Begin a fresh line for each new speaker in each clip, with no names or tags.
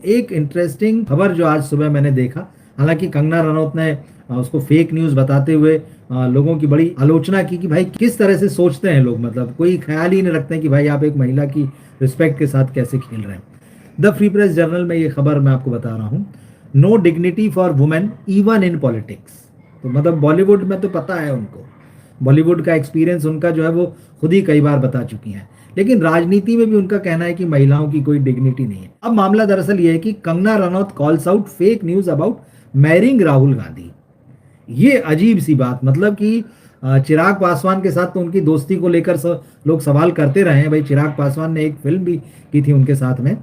एक इंटरेस्टिंग खबर जो आज सुबह मैंने देखा, हालांकि कंगना रनौत ने उसको फेक न्यूज बताते हुए लोगों की बड़ी आलोचना की कि भाई किस तरह से सोचते हैं लोग, मतलब कोई ख्याल ही नहीं रखते हैं कि भाई आप एक महिला की रिस्पेक्ट के साथ कैसे खेल रहे हैं। द फ्री प्रेस जर्नल में ये खबर मैं आपको बता रहा हूँ। No dignity for women even in politics. तो मतलब बॉलीवुड में तो पता है उनको, बॉलीवुड का एक्सपीरियंस उनका जो है वो खुद ही कई बार बता चुकी हैं, लेकिन राजनीति में भी उनका कहना है कि महिलाओं की कोई डिग्निटी नहीं है। अब मामला दरअसल ये है कि Kangana Ranaut calls out fake news about marrying Rahul Gandhi. ये अजीब सी बात, मतलब कि चिराग पासवान के साथ तो उनकी दोस्ती को लेकर लोग सवाल करते रहे हैं। भाई चिराग पासवान ने एक फिल्म भी की थी उनके साथ में,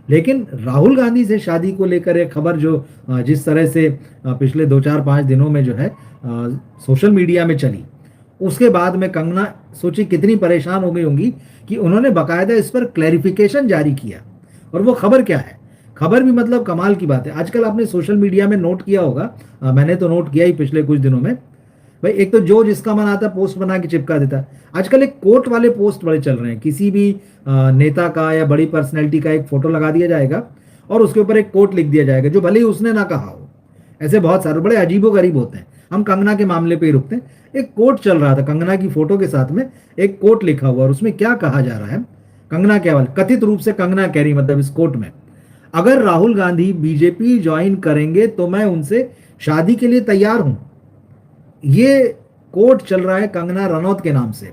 लेकिन राहुल गांधी से शादी को लेकर एक खबर जो जिस तरह से पिछले 2 4 5 दिनों में जो है सोशल मीडिया में चली, उसके बाद में कंगना सोची कितनी परेशान हो गई होंगी कि उन्होंने बकायदा इस पर क्लैरिफिकेशन जारी किया। और वो खबर क्या है, खबर भी मतलब कमाल की बात है। आजकल आपने सोशल मीडिया में नोट किया होगा, मैंने तो नोट किया ही पिछले कुछ दिनों में। भाई एक तो जो जिसका मन आता है पोस्ट बना के चिपका देता है। आजकल एक कोट वाले पोस्ट बड़े चल रहे हैं, किसी भी नेता का या बड़ी पर्सनैलिटी का एक फोटो लगा दिया जाएगा और उसके ऊपर एक कोट लिख दिया जाएगा जो भले ही उसने ना कहा हो। ऐसे बहुत सारे बड़े अजीबो गरीब होते हैं। हम कंगना के मामले पे ही रुकते हैं। एक कोट चल रहा था कंगना की फोटो के साथ में, एक कोट लिखा हुआ और उसमें क्या कहा जा रहा है, कंगना क्या वाले कथित रूप से कंगना कह रही, मतलब इस कोट में, अगर राहुल गांधी बीजेपी ज्वाइन करेंगे तो मैं उनसे शादी के लिए तैयार हूं। ये कोट चल रहा है कंगना रनौत के नाम से।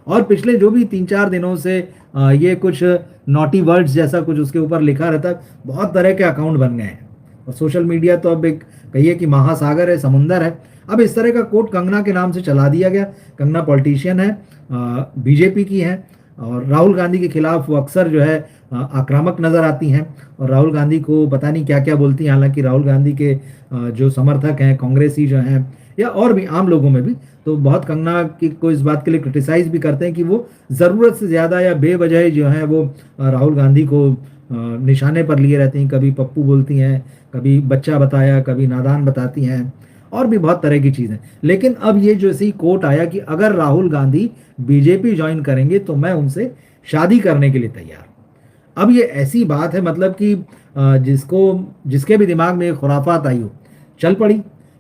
और पिछले जो भी 3 4 दिनों से ये कुछ नॉटी वर्ड्स जैसा कुछ उसके ऊपर लिखा रहता है। बहुत तरह के अकाउंट बन गए हैं और सोशल मीडिया तो अब एक कहिए कि महासागर है, समुंदर है। अब इस तरह का कोट कंगना के नाम से चला दिया गया। कंगना पॉलिटिशियन है, बीजेपी की है और राहुल गांधी के खिलाफ वो अक्सर जो है आक्रामक नजर आती हैं और राहुल गांधी को पता नहीं क्या क्या बोलती हैं। हालांकि राहुल गांधी के जो समर्थक हैं, कांग्रेसी जो हैं या और भी आम लोगों में भी, तो बहुत कंगना की को इस बात के लिए क्रिटिसाइज भी करते हैं कि वो ज़रूरत से ज़्यादा या बेवजह जो है वो राहुल गांधी को निशाने पर लिए रहती हैं। कभी पप्पू बोलती हैं, कभी बच्चा बताया, कभी नादान बताती हैं और भी बहुत तरह की चीज़ें। लेकिन अब ये जो ऐसी कोट आया कि अगर राहुल गांधी बीजेपी ज्वाइन करेंगे तो मैं उनसे शादी करने के लिए तैयार। अब ये ऐसी बात है, मतलब कि जिसके भी दिमाग में खुराफात आई हो, चल पड़ी।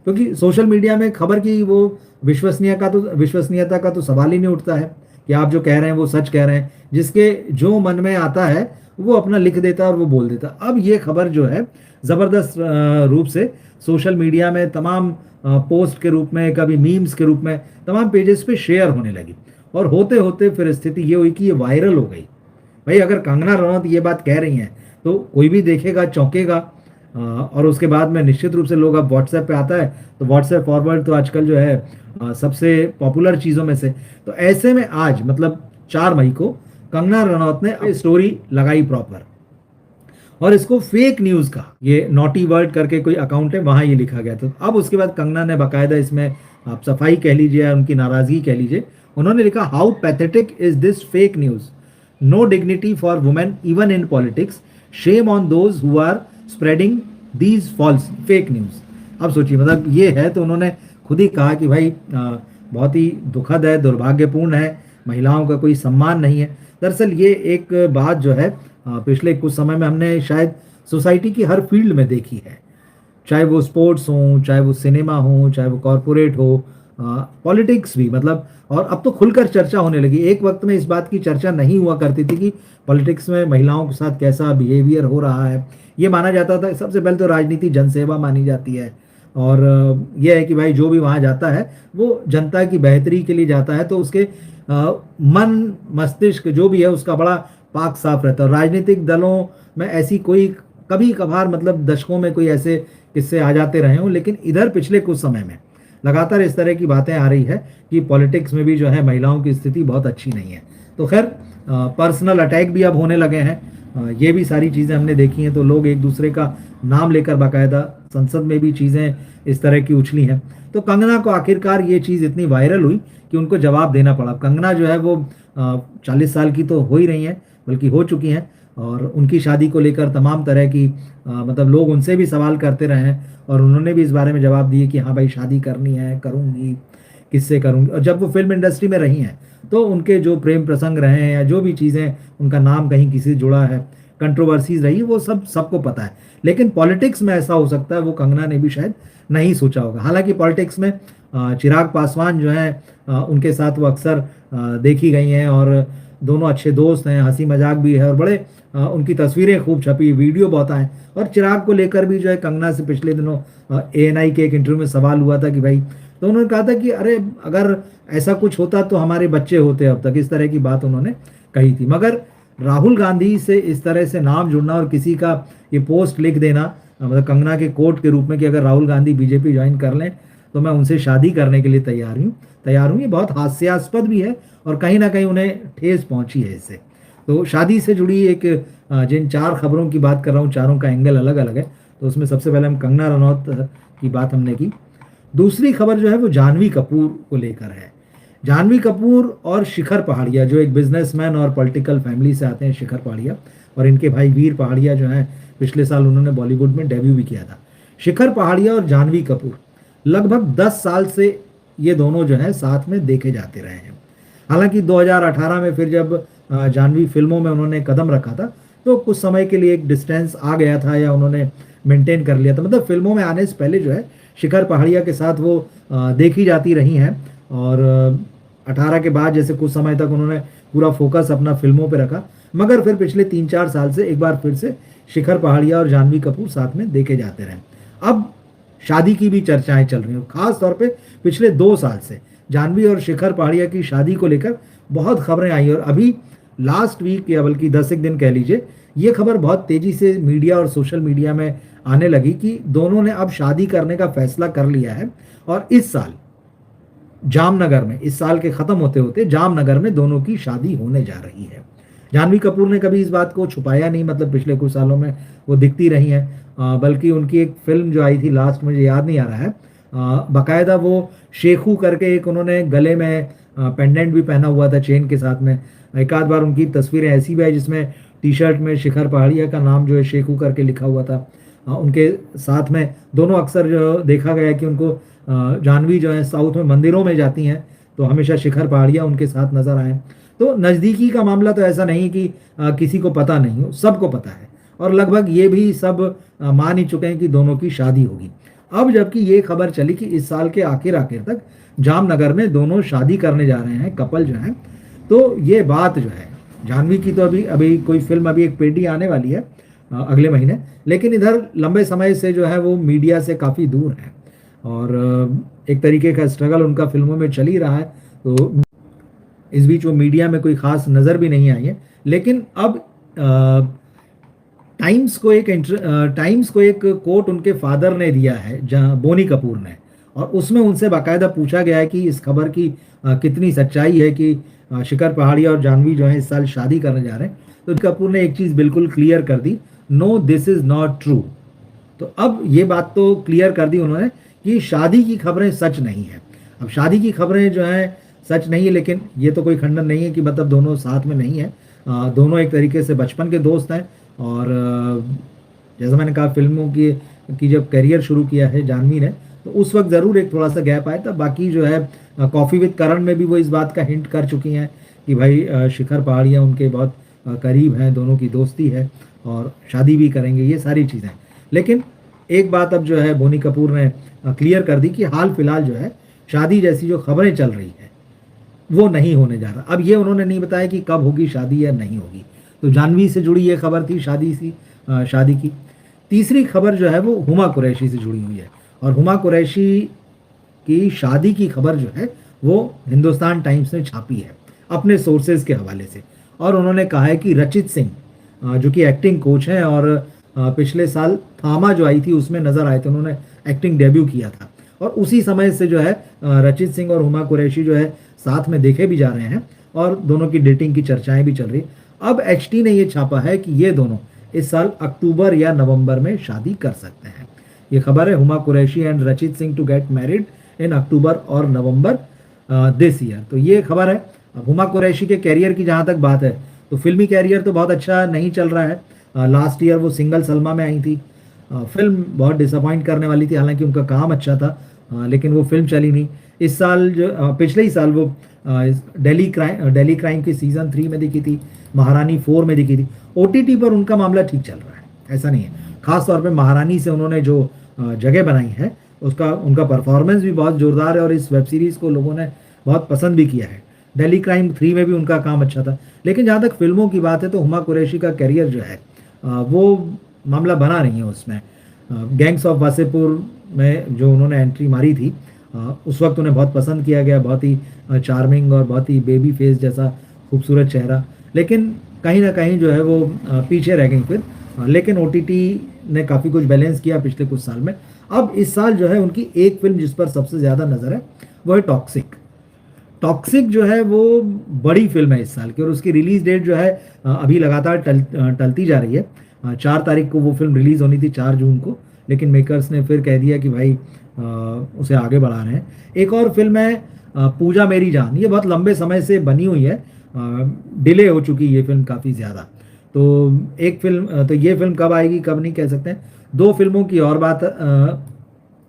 क्योंकि सोशल मीडिया में खबर की वो विश्वसनीयता का तो सवाल ही नहीं उठता है कि आप जो कह रहे हैं वो सच कह रहे हैं। जिसके जो मन में आता है वो अपना लिख देता है और वो बोल देता है। अब ये खबर जो है ज़बरदस्त रूप से सोशल मीडिया में तमाम पोस्ट के रूप में, कभी मीम्स के रूप में तमाम पेजेस पे शेयर होने लगी और होते होते फिर स्थिति ये हुई कि ये वायरल हो गई। भाई अगर कंगना रनौत ये बात कह रही हैं तो कोई भी देखेगा, चौंकेगा। और उसके बाद में निश्चित रूप से लोग, अब व्हाट्सएप पे आता है तो व्हाट्सएप फॉरवर्ड तो आजकल जो है सबसे पॉपुलर चीज़ों में से। तो ऐसे में आज मतलब 4 मई को कंगना रनौत ने स्टोरी लगाई प्रॉपर और इसको फेक न्यूज़ का, ये नॉटी वर्ड करके कोई अकाउंट है वहाँ ये लिखा गया। तो अब उसके बाद कंगना ने बाकायदा इसमें आप सफाई कह लीजिए या उनकी नाराज़गी कह लीजिए, उन्होंने लिखा, how pathetic is this fake news, no dignity for women even in politics, shame on those who are spreading these false fake news. अब सोचिए, मतलब ये है तो उन्होंने खुद ही कहा कि भाई बहुत ही दुखद है, दुर्भाग्यपूर्ण है, महिलाओं का कोई सम्मान नहीं है। दरअसल ये एक बात जो है पिछले कुछ समय में हमने शायद सोसाइटी की हर फील्ड में देखी है, चाहे वो स्पोर्ट्स हो, चाहे वो सिनेमा हो, चाहे वो कॉरपोरेट हो, पॉलिटिक्स भी, मतलब। और अब तो खुलकर चर्चा होने लगी। एक वक्त में इस बात की चर्चा नहीं हुआ करती थी कि पॉलिटिक्स में महिलाओं के साथ कैसा बिहेवियर हो रहा है। ये माना जाता था सबसे पहले तो राजनीति जनसेवा मानी जाती है और यह है कि भाई जो भी वहाँ जाता है वो जनता की बेहतरी के लिए जाता है, तो उसके मन मस्तिष्क जो भी है उसका बड़ा पाक साफ रहता है। राजनीतिक दलों में ऐसी कोई कभी कभार, मतलब दशकों में कोई ऐसे किस्से आ जाते रहे हों, लेकिन इधर पिछले कुछ समय में लगातार इस तरह की बातें आ रही है कि पॉलिटिक्स में भी जो है महिलाओं की स्थिति बहुत अच्छी नहीं है। तो खैर पर्सनल अटैक भी अब होने लगे हैं, ये भी सारी चीज़ें हमने देखी हैं। तो लोग एक दूसरे का नाम लेकर बाकायदा संसद में भी चीज़ें इस तरह की उछली हैं। तो कंगना को आखिरकार ये चीज़ इतनी वायरल हुई कि उनको जवाब देना पड़ा। कंगना जो है वो 40 साल की तो हो ही रही हैं, बल्कि हो चुकी हैं और उनकी शादी को लेकर तमाम तरह की मतलब लोग उनसे भी सवाल करते रहे हैं और उन्होंने भी इस बारे में जवाब दिए कि हाँ भाई शादी करनी है, करूँगी, किससे करूँगी। और जब वो फिल्म इंडस्ट्री में रही हैं तो उनके जो प्रेम प्रसंग रहे हैं या जो भी चीज़ें, उनका नाम कहीं किसी से जुड़ा है, कंट्रोवर्सीज रही, वो सब सबको पता है। लेकिन पॉलिटिक्स में ऐसा हो सकता है, वो कंगना ने भी शायद नहीं सोचा होगा। हालांकि पॉलिटिक्स में चिराग पासवान जो है उनके साथ वो अक्सर देखी गई हैं और दोनों अच्छे दोस्त हैं, हंसी मजाक भी है और बड़े उनकी तस्वीरें खूब छपी, वीडियो बहुत आए। और चिराग को लेकर भी जो है कंगना से पिछले दिनों ANI के एक इंटरव्यू में सवाल हुआ था कि भाई, तो उन्होंने कहा था कि अरे अगर ऐसा कुछ होता तो हमारे बच्चे होते अब तक, इस तरह की बात उन्होंने कही थी। मगर राहुल गांधी से इस तरह से नाम जुड़ना और किसी का ये पोस्ट लिख देना, मतलब कंगना के कोट के रूप में कि अगर राहुल गांधी बीजेपी ज्वाइन कर लें तो मैं उनसे शादी करने के लिए तैयार हूँ, ये बहुत हास्यास्पद भी है और कहीं ना कहीं उन्हें ठेस पहुंची है इससे। तो शादी से जुड़ी एक जिन 4 खबरों की बात कर रहा हूँ, चारों का एंगल अलग अलग है। तो उसमें सबसे पहले हम कंगना रनौत की बात हमने की। दूसरी खबर जो है वो जानवी कपूर को लेकर है। जानवी कपूर और शिखर पहाड़िया, जो एक बिजनेसमैन और पॉलिटिकल फैमिली से आते हैं, शिखर पहाड़िया और इनके भाई वीर पहाड़िया जो हैं, पिछले साल उन्होंने बॉलीवुड में डेब्यू भी किया था। शिखर पहाड़िया और जानवी कपूर लगभग 10 साल से ये दोनों जो है साथ में देखे जाते रहे हैं। हालांकि 2018 में फिर जब जानवी फिल्मों में उन्होंने कदम रखा था तो कुछ समय के लिए एक डिस्टेंस आ गया था या उन्होंने मेंटेन कर लिया था। मतलब फिल्मों में आने से पहले जो है शिखर पहाड़िया के साथ वो देखी जाती रही हैं और 18 के बाद जैसे कुछ समय तक उन्होंने पूरा फोकस अपना फिल्मों पे रखा। मगर फिर पिछले 3-4 साल से एक बार फिर से शिखर पहाड़िया और जानवी कपूर साथ में देखे जाते रहे। अब शादी की भी चर्चाएं चल रही हैं, खास तौर पे पिछले 2 साल से जानवी और शिखर पहाड़िया की शादी को लेकर बहुत खबरें आई और अभी लास्ट वीक या बल्कि 10 एक दिन कह लीजिए, ये खबर बहुत तेजी से मीडिया और सोशल मीडिया में आने लगी कि दोनों ने अब शादी करने का फैसला कर लिया है और इस साल जामनगर में, इस साल के खत्म होते होते जामनगर में दोनों की शादी होने जा रही है। जानवी कपूर ने कभी इस बात को छुपाया नहीं, मतलब पिछले कुछ सालों में वो दिखती रही हैं, बल्कि उनकी एक फिल्म जो आई थी लास्ट, मुझे याद नहीं आ रहा है, बाकायदा वो शेखू करके एक उन्होंने गले में पेंडेंट भी पहना हुआ था चेन के साथ में। एक आध बार उनकी तस्वीरें ऐसी भी आई जिसमें टी-शर्ट में शिखर पहाड़िया का नाम जो है शेखू करके लिखा हुआ था। उनके साथ में दोनों अक्सर जो देखा गया कि उनको जानवी जो है साउथ में मंदिरों में जाती हैं तो हमेशा शिखर पहाड़िया उनके साथ नजर आए। तो नज़दीकी का मामला तो ऐसा नहीं कि किसी को पता नहीं हो, सबको पता है और लगभग ये भी सब मान ही चुके हैं कि दोनों की शादी होगी। अब जबकि ये खबर चली कि इस साल के आखिर तक जामनगर में दोनों शादी करने जा रहे हैं कपल जो है, तो ये बात जो है जानवी की तो अभी कोई फिल्म, अभी एक पेडी आने वाली है अगले महीने, लेकिन इधर लंबे समय से जो है वो मीडिया से काफ़ी दूर है और एक तरीके का स्ट्रगल उनका फिल्मों में चल ही रहा है। तो इस बीच वो मीडिया में कोई खास नज़र भी नहीं आई है। लेकिन अब टाइम्स को एक कोट उनके फादर ने दिया है, जहां बोनी कपूर ने, और उसमें उनसे बाकायदा पूछा गया है कि इस खबर की कितनी सच्चाई है कि शिखर पहाड़िया और जानवी जो है इस साल शादी करने जा रहे हैं। तो कपूर ने एक चीज़ बिल्कुल क्लियर कर दी, no this is not true. तो अब ये बात तो क्लियर कर दी उन्होंने कि शादी की खबरें सच नहीं है। अब शादी की खबरें जो हैं सच नहीं है, लेकिन ये तो कोई खंडन नहीं है कि मतलब दोनों साथ में नहीं है। दोनों एक तरीके से बचपन के दोस्त हैं और जैसा मैंने कहा फिल्मों की जब करियर शुरू किया है जानवी ने, तो उस वक्त ज़रूर एक थोड़ा सा गैप आया था। बाकी जो है कॉफ़ी विद करण में भी वो इस बात का हिंट कर चुकी हैं कि भाई शिखर पहाड़िया उनके बहुत करीब हैं, दोनों की दोस्ती है और शादी भी करेंगे, ये सारी चीज़ें। लेकिन एक बात अब जो है बोनी कपूर ने क्लियर कर दी कि हाल फिलहाल जो है शादी जैसी जो खबरें चल रही है वो नहीं होने जा रहा। अब ये उन्होंने नहीं बताया कि कब होगी शादी या नहीं होगी। तो जानवी से जुड़ी ये खबर थी शादी की। तीसरी खबर जो है वो हुमा कुरैशी से जुड़ी हुई है और हुमा कुरैशी की शादी की खबर जो है वो हिंदुस्तान टाइम्स ने छापी है अपने सोर्सेज के हवाले से, और उन्होंने कहा है कि रचित सिंह जो कि एक्टिंग कोच हैं और पिछले साल थामा जो आई थी उसमें नजर आए थे, उन्होंने एक्टिंग डेब्यू किया था और उसी समय से जो है रचित सिंह और हुमा कुरैशी जो है साथ में देखे भी जा रहे हैं और दोनों की डेटिंग की चर्चाएं भी चल रही। अब HT ने ये छापा है कि ये दोनों इस साल अक्टूबर या नवंबर में शादी कर सकते हैं। ये खबर है Huma Qureshi and Rachit Singh to get married in October और नवंबर दिस ईयर। तो ये खबर है। अब हुमा कुरैशी के कैरियर की जहाँ तक बात है तो फिल्मी कैरियर तो बहुत अच्छा नहीं चल रहा है। लास्ट ईयर वो सिंगल सलमा में आई थी, फिल्म बहुत डिसअपॉइंट करने वाली थी, हालांकि उनका काम अच्छा था लेकिन वो फिल्म चली नहीं। इस साल जो पिछले ही साल वो दिल्ली क्राइम की सीजन 3 में दिखी थी, महारानी 4 में दिखी थी। ओटीटी पर उनका मामला ठीक चल रहा है, ऐसा नहीं है। खास तौर पे महारानी से उन्होंने जो जगह बनाई है, उसका उनका परफॉर्मेंस भी बहुत जोरदार है और इस वेब सीरीज को लोगों ने बहुत पसंद भी किया है। दिल्ली क्राइम 3 में भी उनका काम अच्छा था। लेकिन जहाँ तक फिल्मों की बात है तो हुमा कुरैशी का करियर जो है वो मामला बना नहीं है उसमें। गैंग्स ऑफ वासेपुर में जो उन्होंने एंट्री मारी थी, उस वक्त उन्हें बहुत पसंद किया गया, बहुत ही चार्मिंग और बहुत ही बेबी फेस जैसा खूबसूरत चेहरा। लेकिन कहीं ना कहीं जो है वो पीछे रह गई फिर। लेकिन ओटीटी ने काफ़ी कुछ बैलेंस किया पिछले कुछ साल में। अब इस साल जो है उनकी एक फिल्म जिस पर सबसे ज़्यादा नज़र है वो है टॉक्सिक। टॉक्सिक जो है वो बड़ी फिल्म है इस साल की, और उसकी रिलीज डेट जो है अभी लगातार टलती जा रही है। 4 तारीख को वो फिल्म रिलीज होनी थी, 4 जून को, लेकिन मेकर्स ने फिर कह दिया कि भाई उसे आगे बढ़ा रहे हैं। एक और फिल्म है पूजा मेरी जान, ये बहुत लंबे समय से बनी हुई है, डिले हो चुकी है ये फिल्म काफ़ी ज़्यादा। तो एक फिल्म तो ये फिल्म कब आएगी कब नहीं कह सकते हैं। 2 फिल्मों की और बात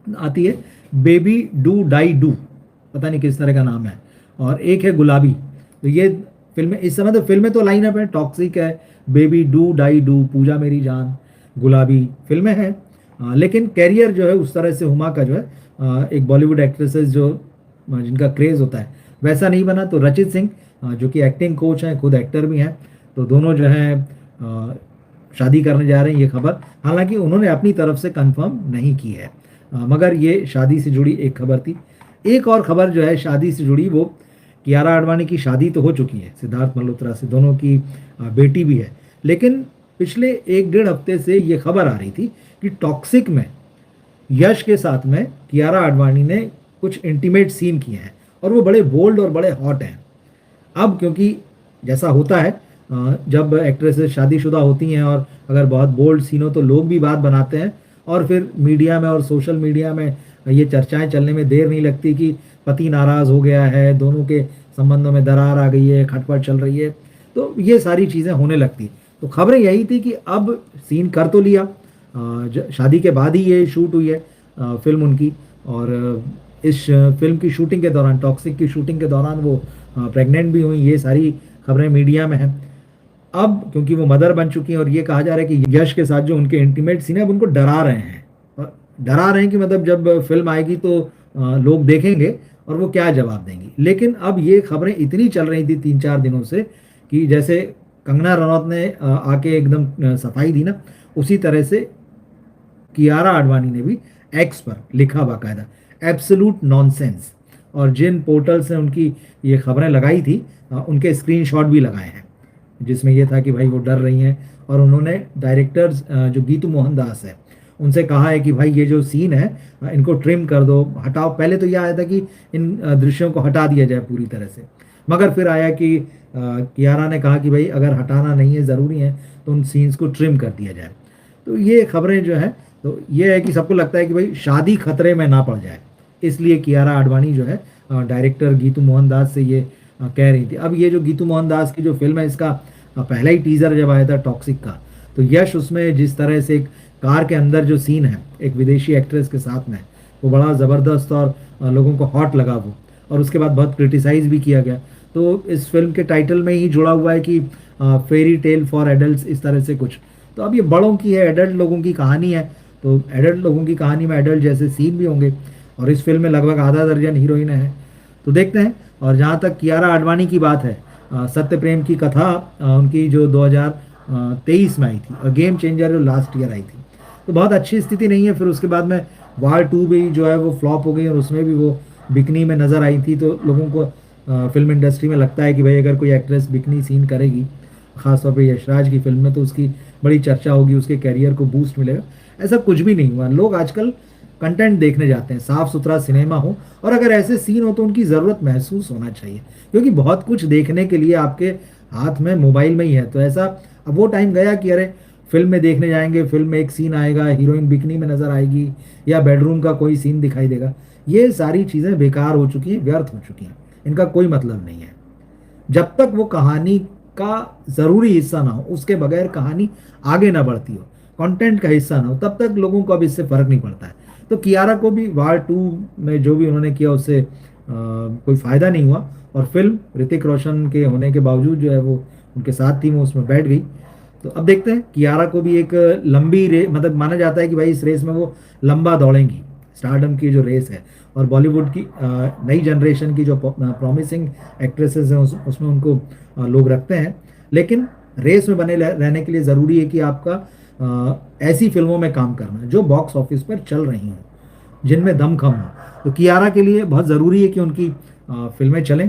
आती है, बेबी डू डाई डू, पता नहीं किस तरह का नाम है, और एक है गुलाबी। तो ये फिल्में इस समय तो फिल्में तो लाइन अप है, टॉक्सिक है, बेबी डू डाई डू, पूजा मेरी जान, गुलाबी फिल्में हैं। लेकिन कैरियर जो है उस तरह से हुमा का जो है एक बॉलीवुड एक्ट्रेसेस जो जिनका क्रेज होता है वैसा नहीं बना। तो रचित सिंह जो कि एक्टिंग कोच हैं, खुद एक्टर भी हैं, तो दोनों जो हैं शादी करने जा रहे हैं, ये खबर हालांकि उन्होंने अपनी तरफ से कंफर्म नहीं की है, मगर ये शादी से जुड़ी एक खबर थी। एक और खबर जो है शादी से जुड़ी, वो कियारा आडवाणी की शादी तो हो चुकी है सिद्धार्थ मल्होत्रा से, दोनों की बेटी भी है। लेकिन पिछले 1-1.5 हफ्ते से ये खबर आ रही थी कि टॉक्सिक में यश के साथ में कियारा आडवाणी ने कुछ इंटीमेट सीन किए हैं और वो बड़े बोल्ड और बड़े हॉट हैं। अब क्योंकि जैसा होता है जब एक्ट्रेसेस शादीशुदा होती हैं और अगर बहुत बोल्ड सीन हो तो लोग भी बात बनाते हैं, और फिर मीडिया में और सोशल मीडिया में ये चर्चाएं चलने में देर नहीं लगती कि पति नाराज़ हो गया है, दोनों के संबंधों में दरार आ गई है, खटपट चल रही है, तो ये सारी चीज़ें होने लगती। तो खबरें यही थी कि अब सीन कर तो लिया, शादी के बाद ही ये शूट हुई है फिल्म उनकी, और इस फिल्म की शूटिंग के दौरान, टॉक्सिक की शूटिंग के दौरान वो प्रेग्नेंट भी हुई। ये सारी खबरें मीडिया में हैं। अब क्योंकि वो मदर बन चुकी हैं और ये कहा जा रहा है कि यश के साथ जो उनके इंटीमेट सीन है अब उनको डरा रहे हैं, और डरा रहे हैं कि मतलब जब फिल्म आएगी तो लोग देखेंगे और वो क्या जवाब देंगी। लेकिन अब ये खबरें इतनी चल रही थी 3-4 दिनों से कि जैसे कंगना रनौत ने आके एकदम सफाई दी ना, उसी तरह से कियारा आडवाणी ने भी एक्स पर लिखा बाकायदा एब्सोल्यूट नॉनसेंस, और जिन पोर्टल से उनकी ये खबरें लगाई थी उनके स्क्रीनशॉट भी लगाए हैं, जिसमें ये था कि भाई वो डर रही हैं। और उन्होंने डायरेक्टर्स जो गीतू मोहन दास है उनसे कहा है कि भाई ये जो सीन है इनको ट्रिम कर दो, हटाओ। पहले तो यह आया था कि इन दृश्यों को हटा दिया जाए पूरी तरह से, मगर फिर आया कि कियारा ने कहा कि भाई अगर हटाना नहीं है, ज़रूरी है, तो उन सीन्स को ट्रिम कर दिया जाए। तो ये खबरें जो है, तो ये है कि सबको लगता है कि भाई शादी खतरे में ना पड़ जाए, इसलिए कियारा आडवाणी जो है डायरेक्टर गीतू मोहन दास से ये कह रही थी। अब ये जो गीतू मोहन दास की जो फिल्म है, इसका पहला ही टीज़र जब आया था टॉक्सिक का, तो यश उसमें जिस तरह से एक कार के अंदर जो सीन है एक विदेशी एक्ट्रेस के साथ में, वो बड़ा ज़बरदस्त और लोगों को हॉट लगा वो, और उसके बाद बहुत क्रिटिसाइज भी किया गया। तो इस फिल्म के टाइटल में ही जुड़ा हुआ है कि फेरी टेल फॉर एडल्ट्स, इस तरह से कुछ। तो अब ये बड़ों की है, एडल्ट लोगों की कहानी है, तो एडल्ट लोगों की कहानी में एडल्ट जैसे सीन भी होंगे, और इस फिल्म में लगभग आधा दर्जन हीरोइन है। तो देखते हैं। और जहाँ तक कियारा आडवाणी की बात है, सत्य प्रेम की कथा उनकी जो 2023 में आई थी, और गेम चेंजर जो लास्ट ईयर आई थी, तो बहुत अच्छी स्थिति नहीं है। फिर उसके बाद में वार 2 भी जो है वो फ्लॉप हो गई, और उसमें भी वो बिकनी में नज़र आई थी। तो लोगों को फिल्म इंडस्ट्री में लगता है कि भाई अगर कोई एक्ट्रेस बिकनी सीन करेगी, ख़ासतौर पे यशराज की फिल्म में, तो उसकी बड़ी चर्चा होगी, उसके कैरियर को बूस्ट मिलेगा। ऐसा कुछ भी नहीं हुआ। लोग आजकल कंटेंट देखने जाते हैं, साफ़ सुथरा सिनेमा हो, और अगर ऐसे सीन हो तो उनकी ज़रूरत महसूस होना चाहिए, क्योंकि बहुत कुछ देखने के लिए आपके हाथ में मोबाइल में ही है। तो ऐसा अब वो टाइम गया कि अरे फिल्म में देखने जाएंगे, फिल्म में एक सीन आएगा, हीरोइन बिकनी में नज़र आएगी, या बेडरूम का कोई सीन दिखाई देगा। ये सारी चीज़ें बेकार हो चुकी हैं, व्यर्थ हो चुकी हैं, इनका कोई मतलब नहीं है। जब तक वो कहानी का ज़रूरी हिस्सा ना हो, उसके बगैर कहानी आगे ना बढ़ती हो, कंटेंट का हिस्सा ना हो, तब तक लोगों को अब इससे फ़र्क नहीं पड़ता है। तो कियारा को भी वार 2 में जो भी उन्होंने किया उससे कोई फायदा नहीं हुआ, और फिल्म ऋतिक रोशन के होने के बावजूद जो है वो उनके साथ थी, वो उसमें बैठ गई। तो अब देखते हैं, कियारा को भी एक लंबी मतलब माना जाता है कि भाई इस रेस में वो लंबा दौड़ेंगी, स्टारडम की जो रेस है। और बॉलीवुड की नई जनरेशन की जो प्रॉमिसिंग एक्ट्रेसेस हैं उसमें उनको लोग रखते हैं। लेकिन रेस में बने रहने के लिए ज़रूरी है कि आपका ऐसी फिल्मों में काम करना जो बॉक्स ऑफिस पर चल रही हों, जिनमें दमखम हो। तो कियारा के लिए बहुत ज़रूरी है कि उनकी फिल्में चलें,